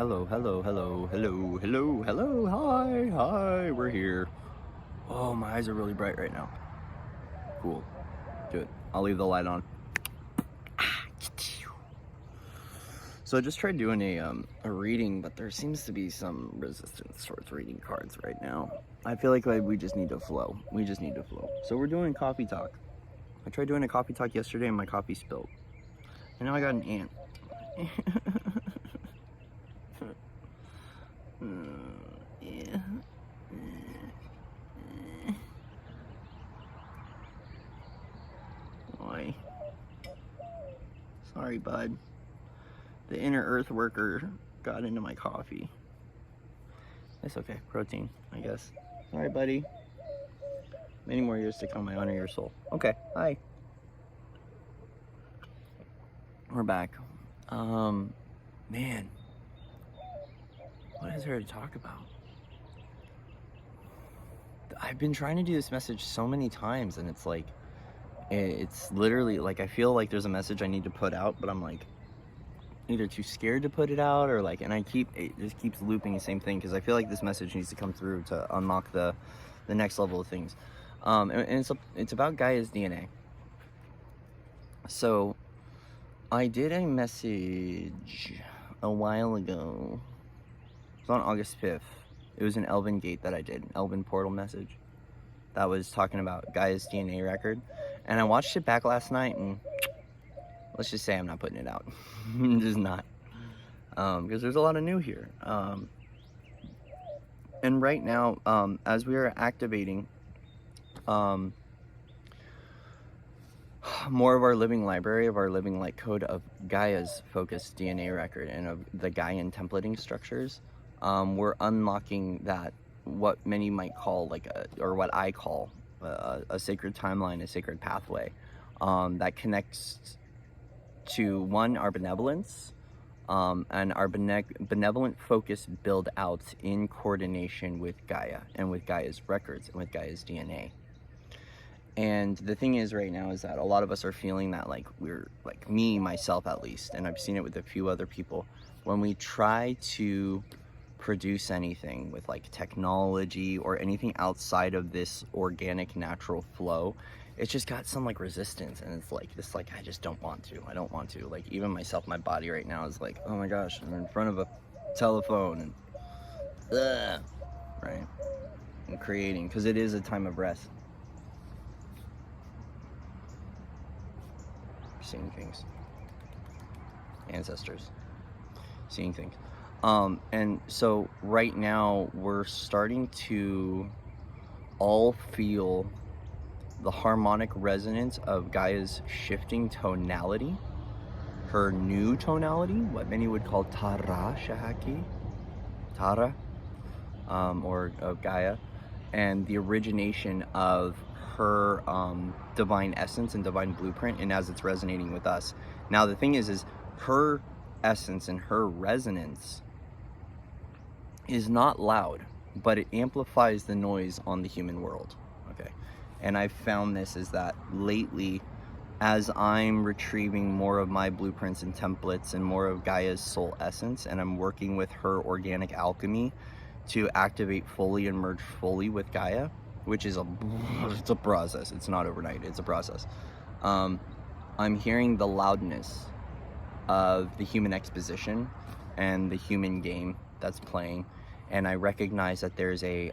hello, hi, we're here. Oh, my eyes are really bright right now. Cool, good. I'll leave the light on. So I just tried doing a reading, but there seems to be some resistance towards reading cards right now. I feel like we just need to flow. So we're doing coffee talk. I tried doing a coffee talk yesterday and my coffee spilled. And now I got an ant. Yeah. Boy. Sorry, bud. The inner earth worker got into my coffee. It's okay. Protein, I guess. Sorry, buddy. Many more years to come. I honor your soul. Okay. Hi. We're back. Man. What is there to talk about? I've been trying to do this message so many times, and it's like, it's literally like, I feel like there's a message I need to put out, but I'm like, either too scared to put it out, or like, and it just keeps looping the same thing, because I feel like this message needs to come through to unlock the next level of things. And it's about Gaia's DNA. So I did a message a while ago. It was on August 5th. It was an Elven Gate that I did, an Elven Portal message that was talking about Gaia's DNA record. And I watched it back last night, and let's just say I'm not putting it out. I'm just not. Because there's a lot of new here. And right now, as we are activating more of our living library, of our living light code of Gaia's focused DNA record and of the Gaian templating structures, we're unlocking that, what many might call or what I call a sacred timeline, a sacred pathway, that connects to, one, our benevolence, and our benevolent focus build out in coordination with Gaia and with Gaia's records and with Gaia's DNA. And the thing is right now is that a lot of us are feeling that, like, we're, like, me, myself at least, and I've seen it with a few other people, when we try to produce anything with like technology or anything outside of this organic natural flow, it's just got some like resistance, and it's like this, like, I don't want to, like, even myself, my body right now is like, oh my gosh, I'm in front of a telephone and right, and creating, because it is a time of rest. Seeing things, ancestors, seeing things. And so right now we're starting to all feel the harmonic resonance of Gaia's shifting tonality, her new tonality, what many would call Tara Shahaki, Tara, or of Gaia, and the origination of her divine essence and divine blueprint, and as it's resonating with us. Now the thing is her essence and her resonance is not loud, but it amplifies the noise on the human world. Okay, and I've found this is that lately, as I'm retrieving more of my blueprints and templates and more of Gaia's soul essence, and I'm working with her organic alchemy to activate fully and merge fully with Gaia, which is it's a process. It's not overnight. It's a process. I'm hearing the loudness of the human exposition and the human game that's playing, and I recognize that there's a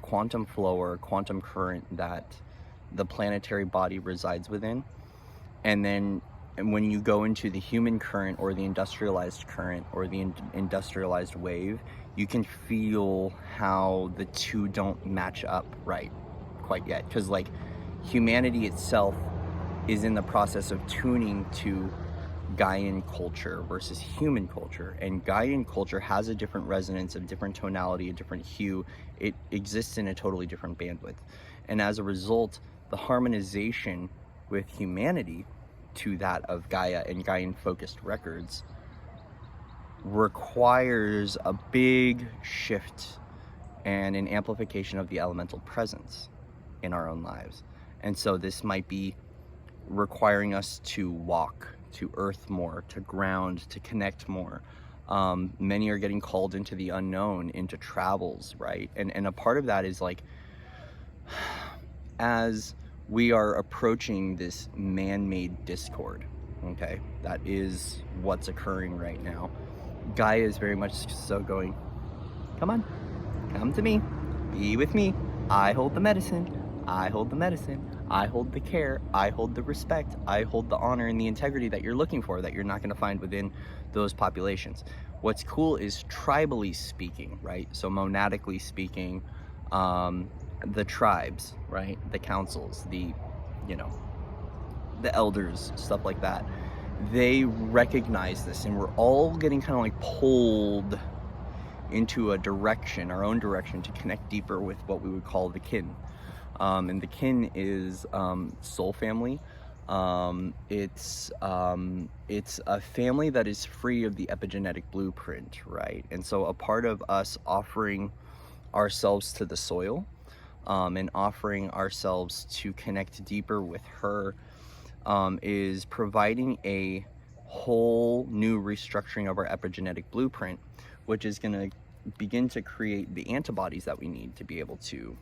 quantum flow or a quantum current that the planetary body resides within, and then when you go into the human current or the industrialized current or the industrialized wave, you can feel how the two don't match up right quite yet, because like humanity itself is in the process of tuning to Gaian culture versus human culture, and Gaian culture has a different resonance, a different tonality, a different hue. It exists in a totally different bandwidth, and as a result, the harmonization with humanity to that of Gaia and Gaian focused records requires a big shift and an amplification of the elemental presence in our own lives. And so this might be requiring us to walk, to earth more, to ground, to connect more, Many are getting called into the unknown, into travels, right? And a part of that is like, as we are approaching this man-made discord, okay, that is what's occurring right now. Gaia is very much so going, come on, come to me, be with me. I hold the medicine. I hold the medicine. I hold the care. I hold the respect. I hold the honor and the integrity that you're looking for, that you're not going to find within those populations. What's cool is tribally speaking, right? So monadically speaking, the tribes, right? The councils, the elders, stuff like that. They recognize this, and we're all getting kind of like pulled into a direction, our own direction, to connect deeper with what we would call the kin. And the kin is soul family. It's a family that is free of the epigenetic blueprint, right? And so a part of us offering ourselves to the soil, and offering ourselves to connect deeper with her, is providing a whole new restructuring of our epigenetic blueprint, which is going to begin to create the antibodies that we need to be able to,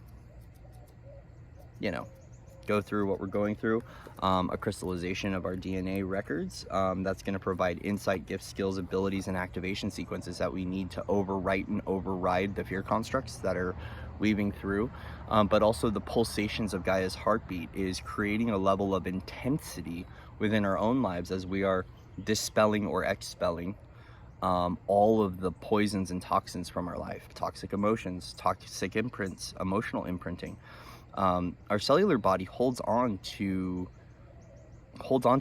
go through what we're going through, a crystallization of our DNA records, that's going to provide insight, gifts, skills, abilities, and activation sequences that we need to overwrite and override the fear constructs that are weaving through. But also the pulsations of Gaia's heartbeat is creating a level of intensity within our own lives as we are dispelling or expelling all of the poisons and toxins from our life, toxic emotions, toxic imprints, emotional imprinting. Our cellular body holds on to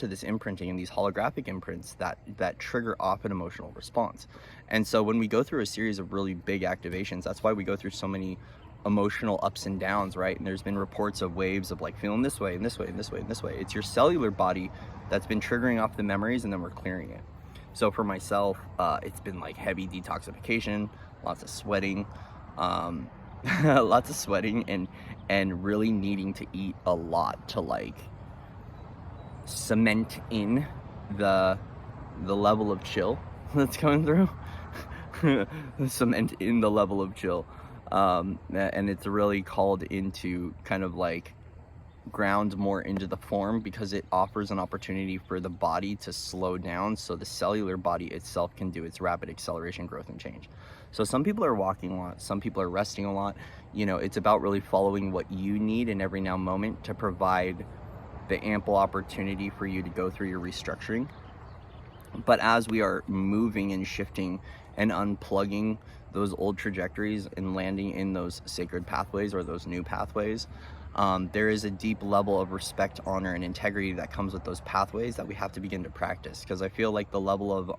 this imprinting and these holographic imprints that trigger off an emotional response. And so when we go through a series of really big activations, that's why we go through so many emotional ups and downs, right? And there's been reports of waves of like feeling this way and this way and this way and this way. It's your cellular body that's been triggering off the memories, and then we're clearing it. So for myself, it's been like heavy detoxification, lots of sweating, lots of sweating, and really needing to eat a lot to like cement in the level of chill that's going through. Cement in the level of chill. And it's really called into kind of like ground more into the form, because it offers an opportunity for the body to slow down so the cellular body itself can do its rapid acceleration, growth, and change. So some people are walking a lot, some people are resting a lot. It's about really following what you need in every now moment to provide the ample opportunity for you to go through your restructuring. But as we are moving and shifting and unplugging those old trajectories and landing in those sacred pathways or those new pathways, there is a deep level of respect, honor, and integrity that comes with those pathways that we have to begin to practice. Because I feel like the level of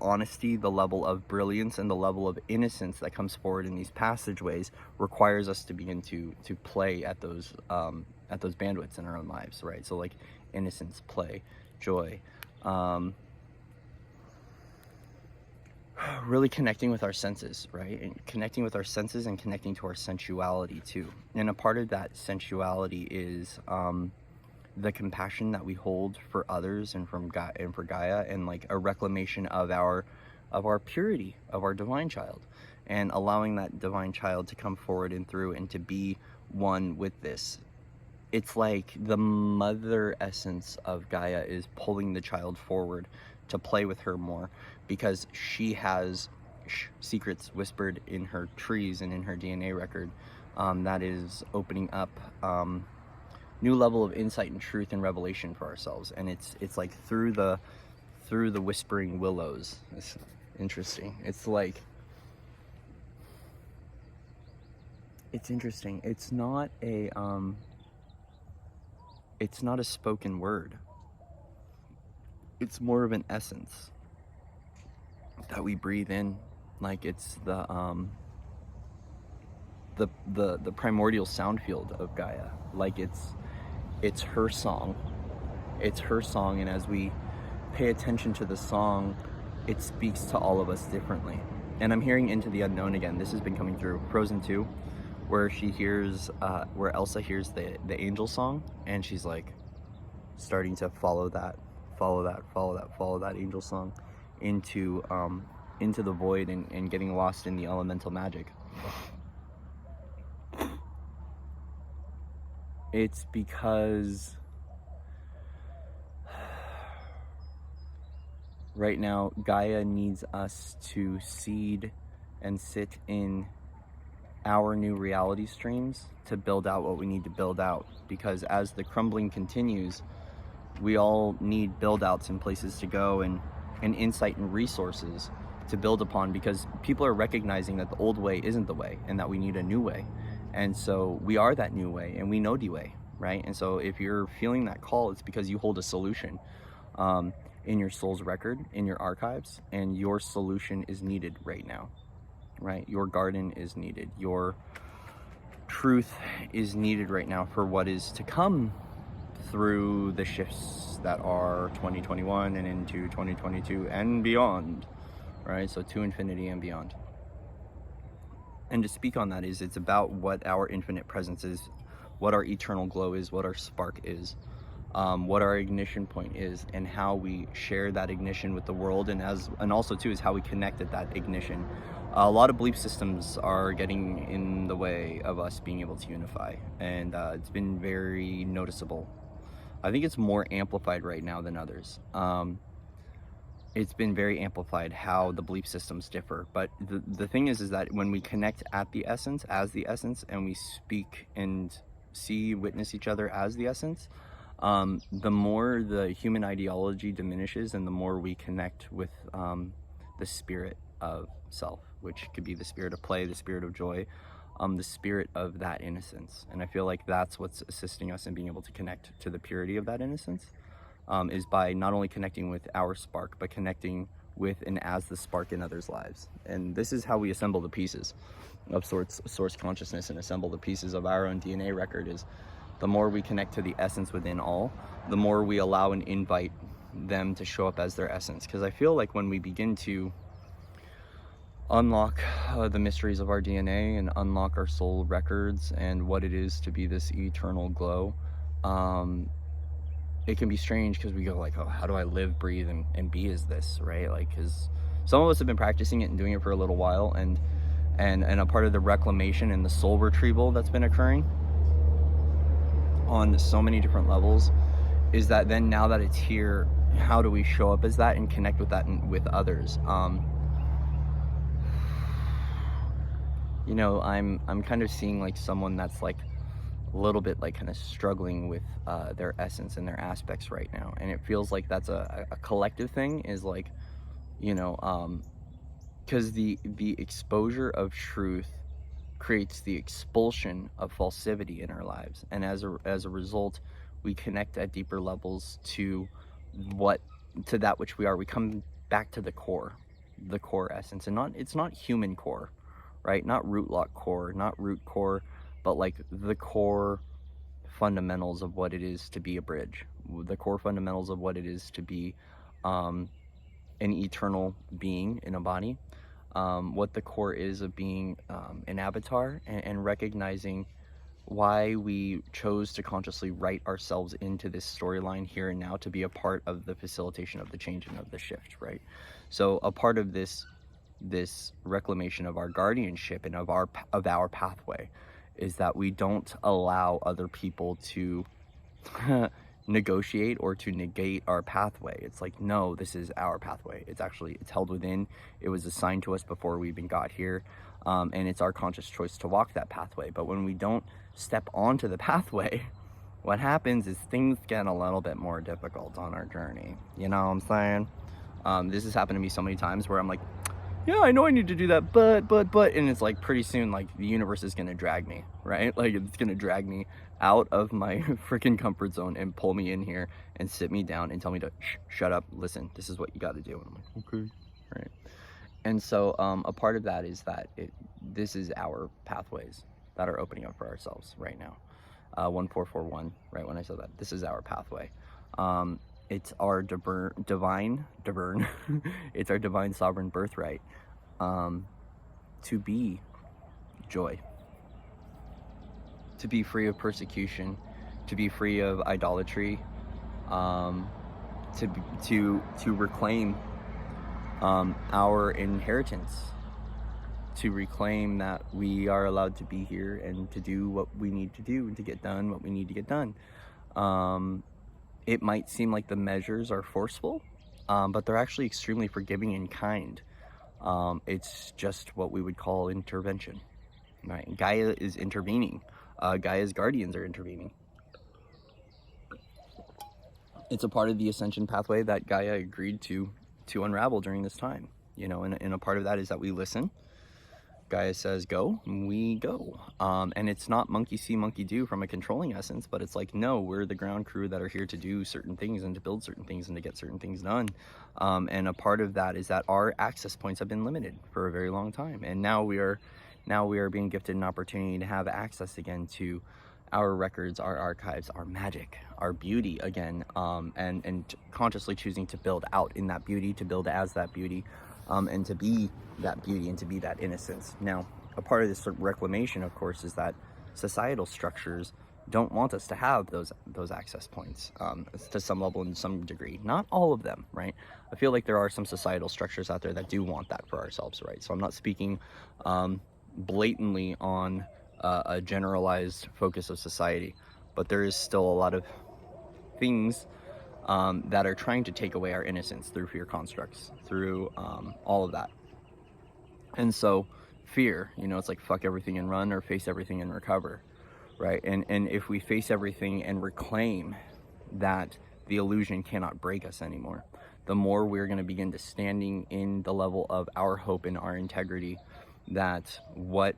honesty, the level of brilliance, and the level of innocence that comes forward in these passageways requires us to begin to play at those bandwidths in our own lives, right? So like innocence, play, joy, really connecting with our senses, right? And connecting with our senses and connecting to our sensuality too. And a part of that sensuality is the compassion that we hold for others and for Gaia, and like a reclamation of our purity, of our divine child, and allowing that divine child to come forward and through and to be one with this. It's like the mother essence of Gaia is pulling the child forward to play with her more, because she has secrets whispered in her trees and in her DNA record, that is opening up new level of insight and truth and revelation for ourselves. And it's like through the whispering willows. It's interesting. It's like, it's interesting. It's not a spoken word. It's more of an essence that we breathe in, like it's the primordial sound field of Gaia. Like it's her song. It's her song, and as we pay attention to the song, it speaks to all of us differently. And I'm hearing Into the Unknown again. This has been coming through Frozen 2, where she hears, where Elsa hears the angel song, and she's like starting to follow that angel song into the void and getting lost in the elemental magic. It's because right now Gaia needs us to seed and sit in our new reality streams to build out what we need to build out, because as the crumbling continues, we all need build outs and places to go and insight and resources to build upon, because people are recognizing that the old way isn't the way and that we need a new way. And so we are that new way, and we know the way, right? And so if you're feeling that call, it's because you hold a solution in your soul's record, in your archives, and your solution is needed right now, right? Your garden is needed. Your truth is needed right now for what is to come through the shifts that are 2021 and into 2022 and beyond, right? So to infinity and beyond. And to speak on that is, it's about what our infinite presence is, what our eternal glow is, what our spark is, what our ignition point is, and how we share that ignition with the world, and also too is how we connect at that ignition. A lot of belief systems are getting in the way of us being able to unify, and it's been very noticeable. I think it's more amplified right now than others. It's been very amplified how the belief systems differ. But the thing is that when we connect at the essence, as the essence, and we speak and see, witness each other as the essence, the more the human ideology diminishes and the more we connect with the spirit of self, which could be the spirit of play, the spirit of joy, the spirit of that innocence. And I feel like that's what's assisting us in being able to connect to the purity of that innocence, is by not only connecting with our spark, but connecting with and as the spark in others' lives. And this is how we assemble the pieces of source consciousness and assemble the pieces of our own DNA record. Is the more we connect to the essence within all, the more we allow and invite them to show up as their essence. Because I feel like when we begin to unlock the mysteries of our DNA and unlock our soul records and what it is to be this eternal glow, it can be strange, because we go like, oh, how do I live, breathe, and be as this, right? Like, because some of us have been practicing it and doing it for a little while, and a part of the reclamation and the soul retrieval that's been occurring on so many different levels is that then, now that it's here, how do we show up as that and connect with that and with others? You know, I'm kind of seeing like someone that's like a little bit like kind of struggling with their essence and their aspects right now, and it feels like that's a collective thing, is like, you know, because the exposure of truth creates the expulsion of falsity in our lives, and as a result, we connect at deeper levels to that which we are. We come back to the core essence, and it's not human core, right? Not root lock core, not root core, but like the core fundamentals of what it is to be a bridge, the core fundamentals of what it is to be an eternal being in a body, what the core is of being an avatar, and recognizing why we chose to consciously write ourselves into this storyline here and now to be a part of the facilitation of the change and of the shift, right? So a part of this reclamation of our guardianship and of our pathway is that we don't allow other people to negotiate or to negate our pathway. It's like, no, this is our pathway. It's held within. It was assigned to us before we even got here, and it's our conscious choice to walk that pathway. But when we don't step onto the pathway, what happens is things get a little bit more difficult on our journey. You know what I'm saying? This has happened to me so many times where I'm like, yeah, I know I need to do that, but, and it's like pretty soon, like the universe is gonna drag me, right? Like it's gonna drag me out of my freaking comfort zone and pull me in here and sit me down and tell me to shut up, listen, this is what you got to do. And I'm like, okay, right. And so a part of that is that this is our pathways that are opening up for ourselves right now. 1441, right? When I said that, this is our pathway. It's our divine it's our divine sovereign birthright to be joy, to be free of persecution, to be free of idolatry, to reclaim our inheritance, to reclaim that we are allowed to be here and to do what we need to do and to get done what we need to get done. It might seem like the measures are forceful, but they're actually extremely forgiving and kind. It's just what we would call intervention, right? Gaia is intervening. Gaia's guardians are intervening. It's a part of the ascension pathway that Gaia agreed to unravel during this time, you know, and a part of that is that we listen. Gaia says go, and we go. And it's not monkey see, monkey do from a controlling essence, but it's like, no, we're the ground crew that are here to do certain things and to build certain things and to get certain things done. And a part of that is that our access points have been limited for a very long time. And now we are being gifted an opportunity to have access again to our records, our archives, our magic, our beauty again, and consciously choosing to build out in that beauty, to build as that beauty, and to be that beauty and to be that innocence. Now, a part of this reclamation, of course, is that societal structures don't want us to have those access points to some level and some degree. Not all of them, right? I feel like there are some societal structures out there that do want that for ourselves, right? So I'm not speaking blatantly on a generalized focus of society, but there is still a lot of things that are trying to take away our innocence through fear constructs, through all of that. And so fear, you know, it's like fuck everything and run, or face everything and recover, right? And if we face everything and reclaim that the illusion cannot break us anymore, the more we're going to begin to standing in the level of our hope and our integrity, that what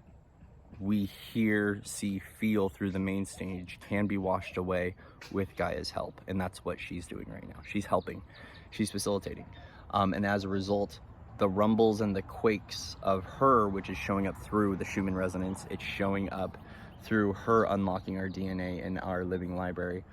we hear, see, feel through the main stage can be washed away with Gaia's help. And that's what she's doing right now. She's helping, she's facilitating. And as a result, the rumbles and the quakes of her, which is showing up through the Schumann resonance, it's showing up through her unlocking our DNA and our living library,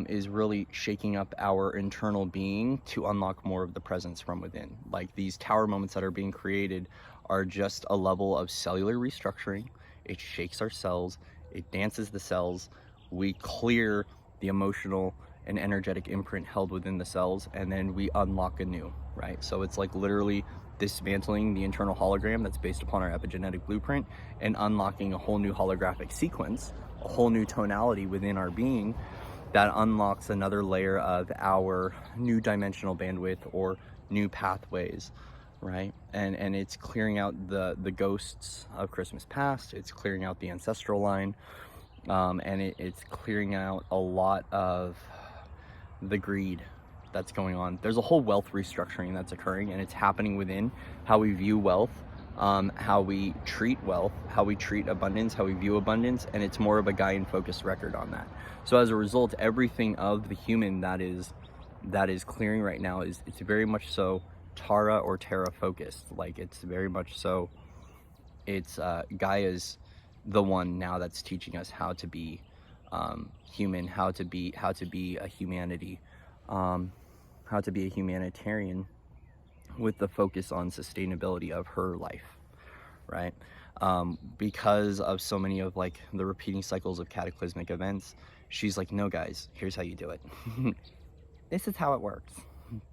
is really shaking up our internal being to unlock more of the presence from within. Like these tower moments that are being created are just a level of cellular restructuring. It shakes our cells, it dances the cells, we clear the emotional and energetic imprint held within the cells, and then we unlock anew, right? So it's like literally dismantling the internal hologram that's based upon our epigenetic blueprint and unlocking a whole new holographic sequence, a whole new tonality within our being that unlocks another layer of our new dimensional bandwidth or new pathways, right? And it's clearing out the ghosts of Christmas past, it's clearing out the ancestral line, and it's clearing out a lot of the greed that's going on. There's a whole wealth restructuring that's occurring, and it's happening within how we view wealth, how we treat wealth, how we treat abundance, how we view abundance, and it's more of a Gaian focused record on that. So as a result, everything of the human that is clearing right now it's very much so Tara or Terra focused. Like it's very much so, it's Gaia's the one now that's teaching us how to be human, how to be a humanity, how to be a humanitarian with the focus on sustainability of her life, right? Because of so many of like the repeating cycles of cataclysmic events, she's like, no guys, here's how you do it. This is how it works.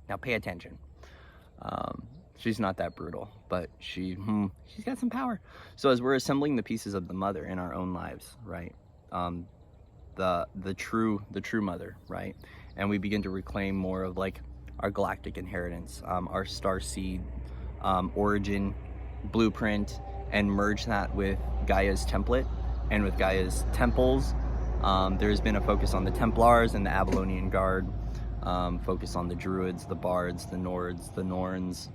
Now pay attention. She's not that brutal, but she's got some power. So as we're assembling the pieces of the mother in our own lives, right? The true mother, right? And we begin to reclaim more of like our galactic inheritance, our star seed origin blueprint, and merge that with Gaia's template and with Gaia's temples. There's been a focus on the Templars and the Avalonian Guard, focus on the Druids, the Bards, the Nords, the Norns.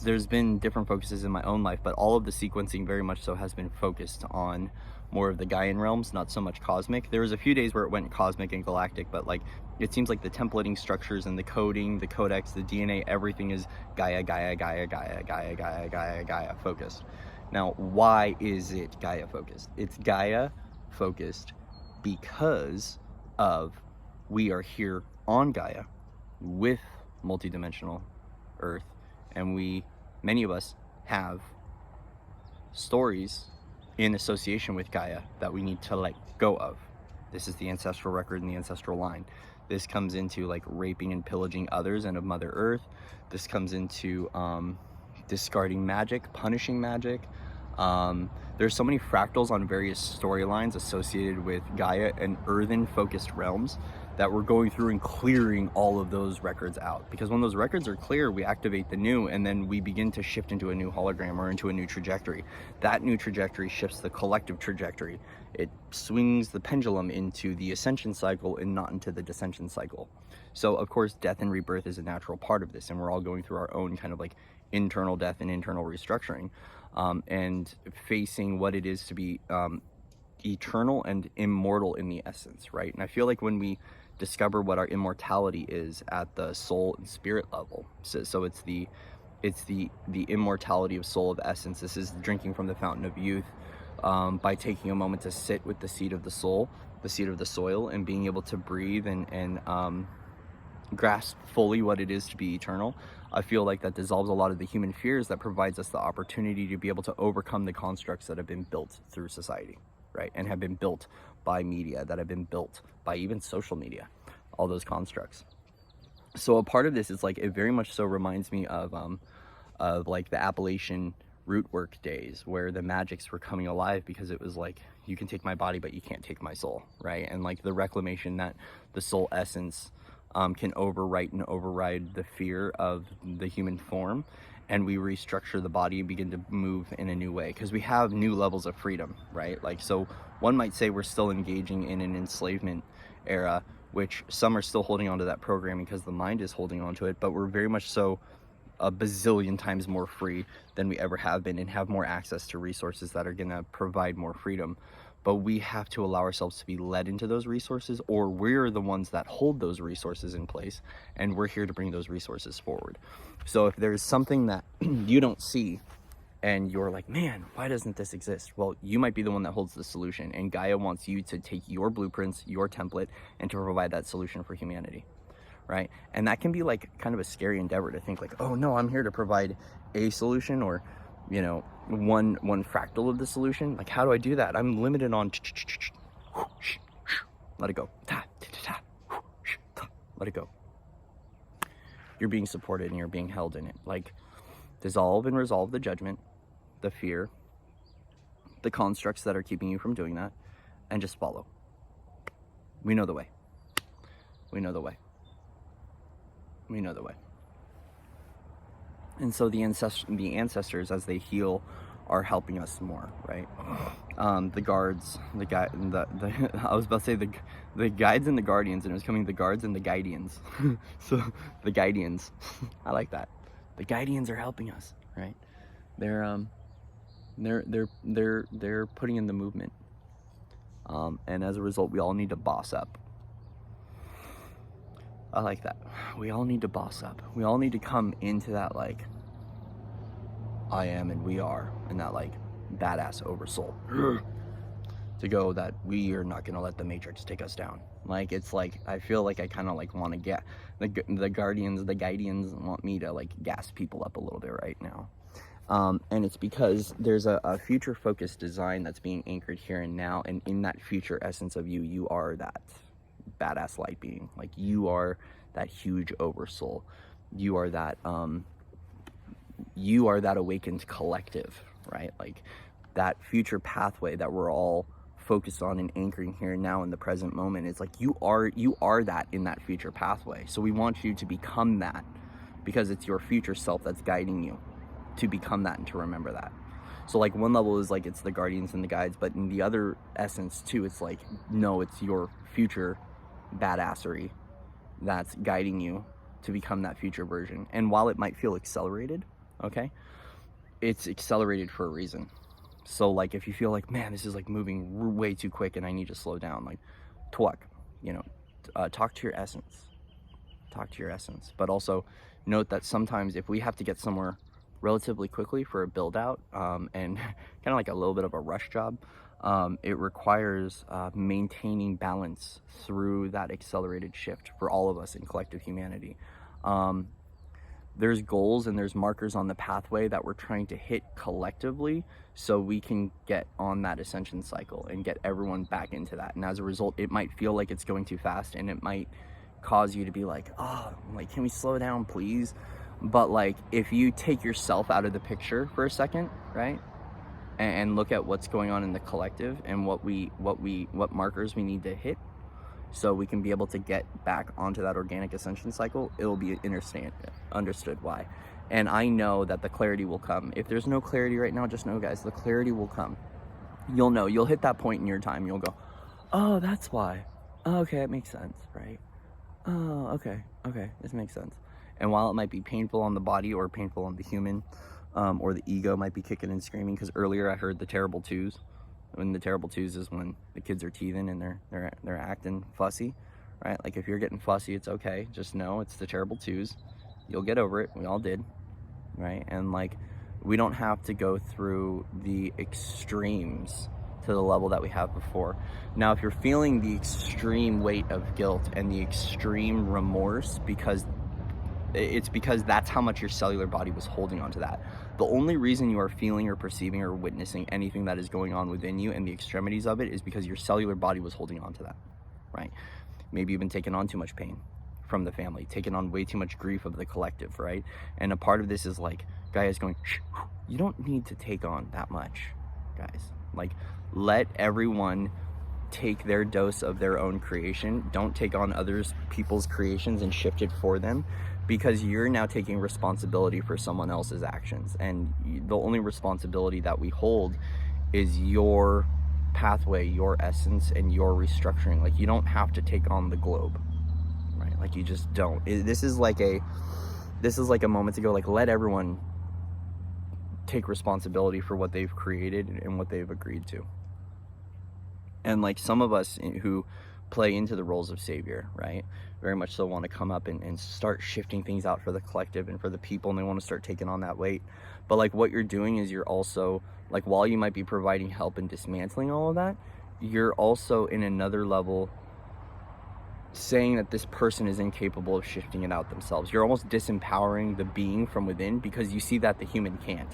There's been different focuses in my own life, but all of the sequencing very much so has been focused on more of the Gaian realms, not so much cosmic. There was a few days where it went cosmic and galactic, but like it seems like the templating structures and the coding, the codex, the DNA, everything is Gaia, Gaia, Gaia, Gaia, Gaia, Gaia, Gaia, Gaia focused. Now, why is it Gaia focused? It's Gaia focused because of we are here on Gaia with multidimensional Earth, and many of us have stories in association with Gaia that we need to let go of, This is the ancestral record and the ancestral line. This comes into like raping and pillaging others and of Mother Earth. This comes into discarding magic, punishing magic. There's so many fractals on various storylines associated with Gaia and earthen focused realms that we're going through and clearing all of those records out. Because when those records are clear, we activate the new, and then we begin to shift into a new hologram or into a new trajectory. That new trajectory shifts the collective trajectory. It swings the pendulum into the ascension cycle and not into the descension cycle. So of course, death and rebirth is a natural part of this, and we're all going through our own kind of like internal death and internal restructuring, and facing what it is to be eternal and immortal in the essence, right? And I feel like when we discover what our immortality is at the soul and spirit level, so it's the immortality of soul, of essence. This is drinking from the fountain of youth, by taking a moment to sit with the seed of the soul, the seed of the soil, and being able to breathe and grasp fully what it is to be eternal. I feel like that dissolves a lot of the human fears, that provides us the opportunity to be able to overcome the constructs that have been built through society, right? And have been built by media, that have been built by even social media, all those constructs. So a part of this is like, it very much so reminds me of like the Appalachian root work days, where the magics were coming alive, because it was like, you can take my body, but you can't take my soul, right? And like the reclamation that the soul essence can overwrite and override the fear of the human form, and we restructure the body and begin to move in a new way, because we have new levels of freedom, right? Like, so one might say we're still engaging in an enslavement era, which some are still holding on to that programming because the mind is holding on to it, but we're very much so a bazillion times more free than we ever have been, and have more access to resources that are going to provide more freedom. But we have to allow ourselves to be led into those resources, or we're the ones that hold those resources in place, and we're here to bring those resources forward. So if there's something that you don't see and you're like, man, why doesn't this exist? Well, you might be the one that holds the solution, and Gaia wants you to take your blueprints, your template, and to provide that solution for humanity, right? And that can be like kind of a scary endeavor, to think like, oh no, I'm here to provide a solution, or you know, one fractal of the solution. Like, how do I do that? I'm limited on let it go, let it go. You're being supported and you're being held in it. Like, dissolve and resolve the judgment, the fear, the constructs that are keeping you from doing that, and just follow. We know the way. We know the way. We know the way. And so the ancestors, as they heal, are helping us more, right? The guards, I was about to say the guides and the guardians, and it was coming the guards and the guidians. So the guidians, I like that. The guidians are helping us, right? They're putting in the movement, and as a result, we all need to boss up. I like that. We all need to boss up. We all need to come into that, like, I am and we are, and that like badass oversoul to go that we are not going to let the matrix take us down. Like, it's like, I feel like I kind of like want to get the guardians, the guidians want me to like gas people up a little bit right now. And it's because there's a future focused design that's being anchored here and now, and in that future essence of you, you are that badass light being. Like, you are that huge oversoul. You are that awakened collective, right? Like, that future pathway that we're all focused on and anchoring here and now in the present moment. It's like, you are that in that future pathway. So we want you to become that, because it's your future self that's guiding you to become that and to remember that. So like, one level is like, it's the guardians and the guides, but in the other essence too, it's like, no, it's your future badassery that's guiding you to become that future version. And while it might feel accelerated, okay, it's accelerated for a reason. So like, if you feel like, man, this is like moving way too quick and I need to slow down, like, twuck, you know, talk to your essence. Talk to your essence. But also note that sometimes if we have to get somewhere relatively quickly for a build out, and kind of like a little bit of a rush job, it requires maintaining balance through that accelerated shift for all of us in collective humanity. there's goals and there's markers on the pathway that we're trying to hit collectively so we can get on that ascension cycle and get everyone back into that. And as a result, it might feel like it's going too fast, and it might cause you to be like, oh, like, can we slow down, please? But like, if you take yourself out of the picture for a second, right, and look at what's going on in the collective and what markers we need to hit so we can be able to get back onto that organic ascension cycle, it will be understood why. And I know that the clarity will come. If there's no clarity right now, just know, guys, the clarity will come. You'll know. You'll hit that point in your time. You'll go, oh, that's why. Oh, okay, it makes sense, right? Oh, okay, this makes sense. And while it might be painful on the body or painful on the human, or the ego might be kicking and screaming, because earlier I heard the terrible twos. When the terrible twos is when the kids are teething and they're acting fussy, right? Like, if you're getting fussy, it's okay. Just know it's the terrible twos. You'll get over it. We all did, right? And like, we don't have to go through the extremes to the level that we have before. Now, if you're feeling the extreme weight of guilt and the extreme remorse, because that's how much your cellular body was holding on to that. The only reason you are feeling or perceiving or witnessing anything that is going on within you and the extremities of it is because your cellular body was holding on to that, right? Maybe you've been taking on too much pain from the family, taking on way too much grief of the collective, right? And a part of this is like, Gaia's going, shh, you don't need to take on that much, guys. Like, let everyone take their dose of their own creation. Don't take on people's creations and shift it for them, because you're now taking responsibility for someone else's actions. And the only responsibility that we hold is your pathway, your essence, and your restructuring. Like, you don't have to take on the globe, right? Like, you just don't. This is like a moment to go, like, let everyone take responsibility for what they've created and what they've agreed to. And like, some of us who play into the roles of savior, right, very much so want to come up and start shifting things out for the collective and for the people, and they want to start taking on that weight. But like, what you're doing is you're also, like, while you might be providing help and dismantling all of that, you're also in another level saying that this person is incapable of shifting it out themselves. You're almost disempowering the being from within, because you see that the human can't.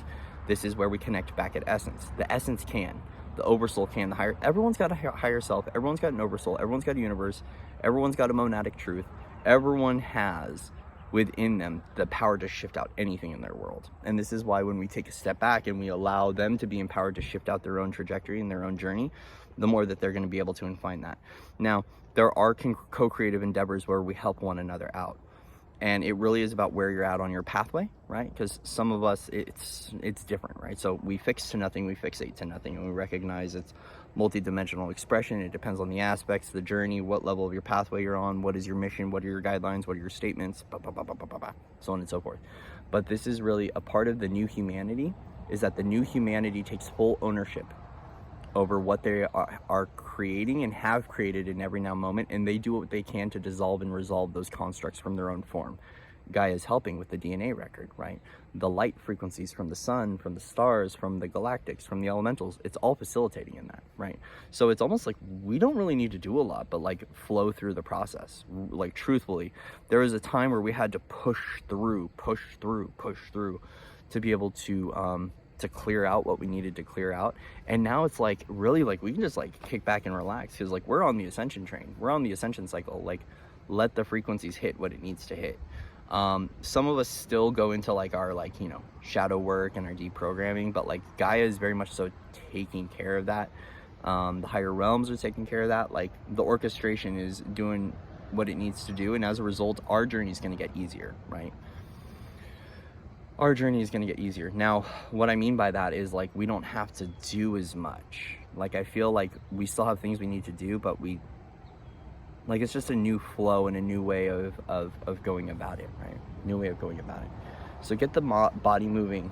This is where we connect back at essence. The essence can. The oversoul can. The higher. Everyone's got a higher self. Everyone's got an oversoul. Everyone's got a universe. Everyone's got a monadic truth. Everyone has within them the power to shift out anything in their world. And this is why when we take a step back and we allow them to be empowered to shift out their own trajectory and their own journey, the more that they're going to be able to find that. Now, there are co-creative endeavors where we help one another out. And it really is about where you're at on your pathway, right? Because some of us, it's different, right? So we fix to nothing, we fixate to nothing, and we recognize it's multi-dimensional expression. It depends on the aspects, the journey, what level of your pathway you're on, what is your mission, what are your guidelines, what are your statements, so on and so forth. But this is really a part of the new humanity, is that the new humanity takes full ownership over what they are creating and have created in every now moment, and they do what they can to dissolve and resolve those constructs from their own form. Gaia is helping with the DNA record, right? The light frequencies from the sun, from the stars, from the galactics, from the elementals, it's all facilitating in that, right? So it's almost like we don't really need to do a lot, but like flow through the process. Like, truthfully, there was a time where we had to push through to be able to clear out what we needed to clear out. And now it's like, really, like, we can just like kick back and relax, because like, we're on the ascension train, we're on the ascension cycle. Like, let the frequencies hit what it needs to hit. Some of us still go into like our, like, you know, shadow work and our deprogramming, but like, Gaia is very much so taking care of that. The higher realms are taking care of that. Like, the orchestration is doing what it needs to do, and as a result, our journey is going to get easier, right? Our journey is going to get easier. Now, what I mean by that is, like, we don't have to do as much. Like, I feel like we still have things we need to do, but like, it's just a new flow and a new way of going about it, right? New way of going about it. So get the body moving,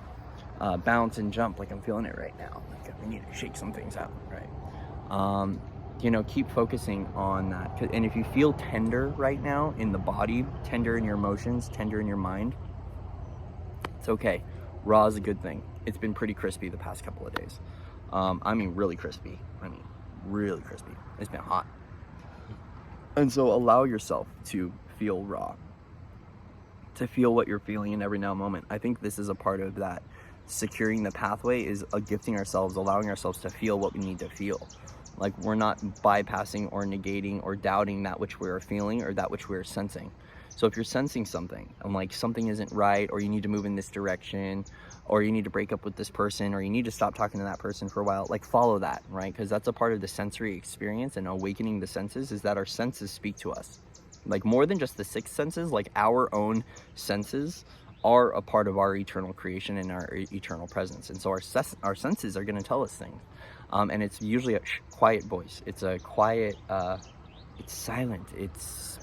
bounce and jump like I'm feeling it right now. Like, we need to shake some things out, right? You know, keep focusing on that. And if you feel tender right now in the body, tender in your emotions, tender in your mind, it's okay. Raw is a good thing. It's been pretty crispy the past couple of days. I mean, really crispy. It's been hot. And so allow yourself to feel raw. to feel what you're feeling in every now and moment. I think this is a part of that. Securing the pathway is gifting ourselves, allowing ourselves to feel what we need to feel. Like, we're not bypassing or negating or doubting that which we're feeling or that which we're sensing. So if you're sensing something and like something isn't right, or you need to move in this direction, or you need to break up with this person, or you need to stop talking to that person for a while, like, follow that, right? Because that's a part of the sensory experience and awakening the senses, is that our senses speak to us. Like, more than just the six senses, like our own senses are a part of our eternal creation and our eternal presence. And so our senses are going to tell us things. And it's usually a quiet voice. It's a quiet, it's silent. It's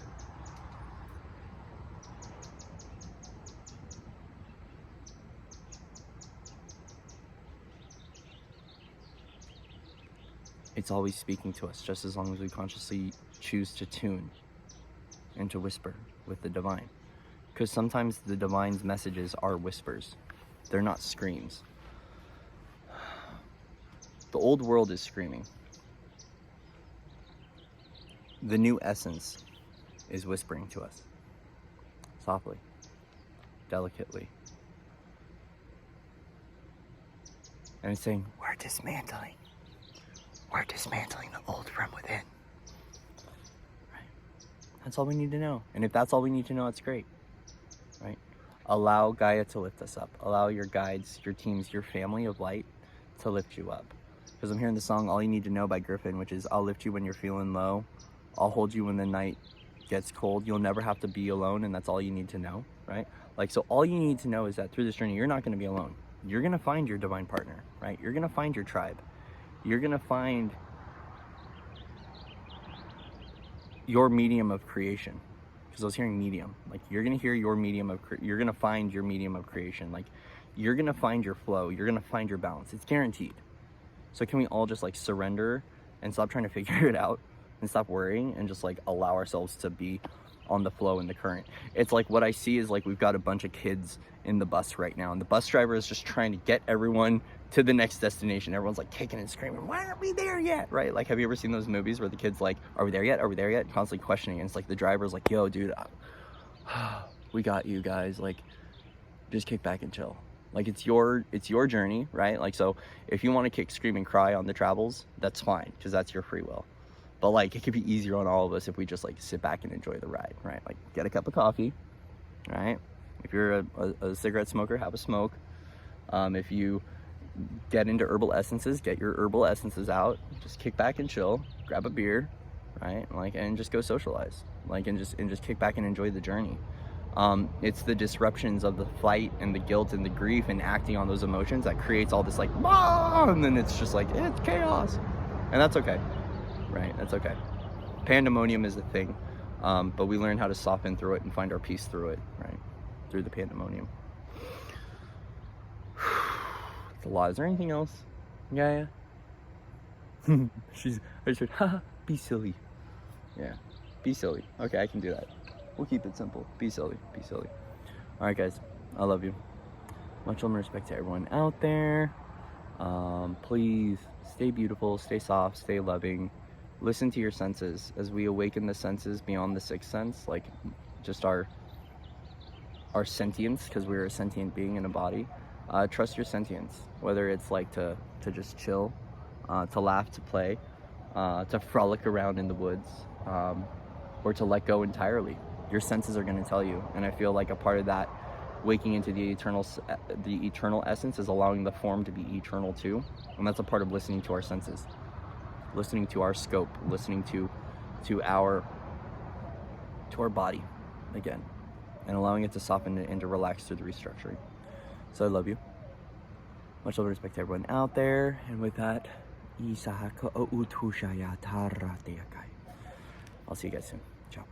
always speaking to us, just as long as we consciously choose to tune and to whisper with the divine. Because sometimes the divine's messages are whispers. They're not screams. The old world is screaming. The new essence is whispering to us. Softly. Delicately. And it's saying, we're dismantling. We're dismantling the old from within. Right? That's all we need to know. And if that's all we need to know, it's great. Right? Allow Gaia to lift us up. Allow your guides, your teams, your family of light to lift you up. Because I'm hearing the song All You Need to Know by Griffin, which is, I'll lift you when you're feeling low. I'll hold you when the night gets cold. You'll never have to be alone, and that's all you need to know, right? Like, so all you need to know is that through this journey, you're not going to be alone. You're going to find your divine partner, right? You're going to find your tribe. You're going to find your medium of creation. Because I was hearing medium. Like, you're going to hear your medium of, you're going to find your medium of creation. Like, you're going to find your flow. You're going to find your balance. It's guaranteed. So can we all just like surrender and stop trying to figure it out and stop worrying and just like allow ourselves to be on the flow in the current? It's like, what I see is like, we've got a bunch of kids in the bus right now, and the bus driver is just trying to get everyone to the next destination. Everyone's like kicking and screaming, why aren't we there yet? Right? Like, have you ever seen those movies where the kid's like, are we there yet? Are we there yet? Constantly questioning. And it's like the driver's like, yo, dude, we got you guys. Like, just kick back and chill. Like, it's your journey, right? Like, so if you want to kick, scream, and cry on the travels, that's fine, because that's your free will. But like, it could be easier on all of us if we just like sit back and enjoy the ride, right? Like, get a cup of coffee, right? If you're a cigarette smoker, have a smoke. If you get into herbal essences, get your herbal essences out. Just kick back and chill. Grab a beer, right? Like, and just go socialize. Like, and just kick back and enjoy the journey. It's the disruptions of the fight and the guilt and the grief and acting on those emotions that creates all this like, and then it's just like, it's chaos. And that's okay, right? That's okay. Pandemonium is a thing, but we learn how to soften through it and find our peace through it, right? Through the pandemonium. It's a lot. Is there anything else? Gaia? I said, haha, be silly. Yeah, be silly. Okay, I can do that. We'll keep it simple. Be silly. Be silly. All right, guys. I love you. Much love and respect to everyone out there. Please stay beautiful, stay soft, stay loving. Listen to your senses as we awaken the senses beyond the sixth sense, like just our sentience, because we're a sentient being in a body. Trust your sentience, whether it's like to just chill, to laugh, to play, to frolic around in the woods, or to let go entirely. Your senses are going to tell you, and I feel like a part of that waking into the eternal essence is allowing the form to be eternal too, and that's a part of listening to our senses, listening to our scope, listening to our body again, and allowing it to soften and to relax through the restructuring. So I love you. Much love and respect to everyone out there, and with that, I'll see you guys soon. Ciao.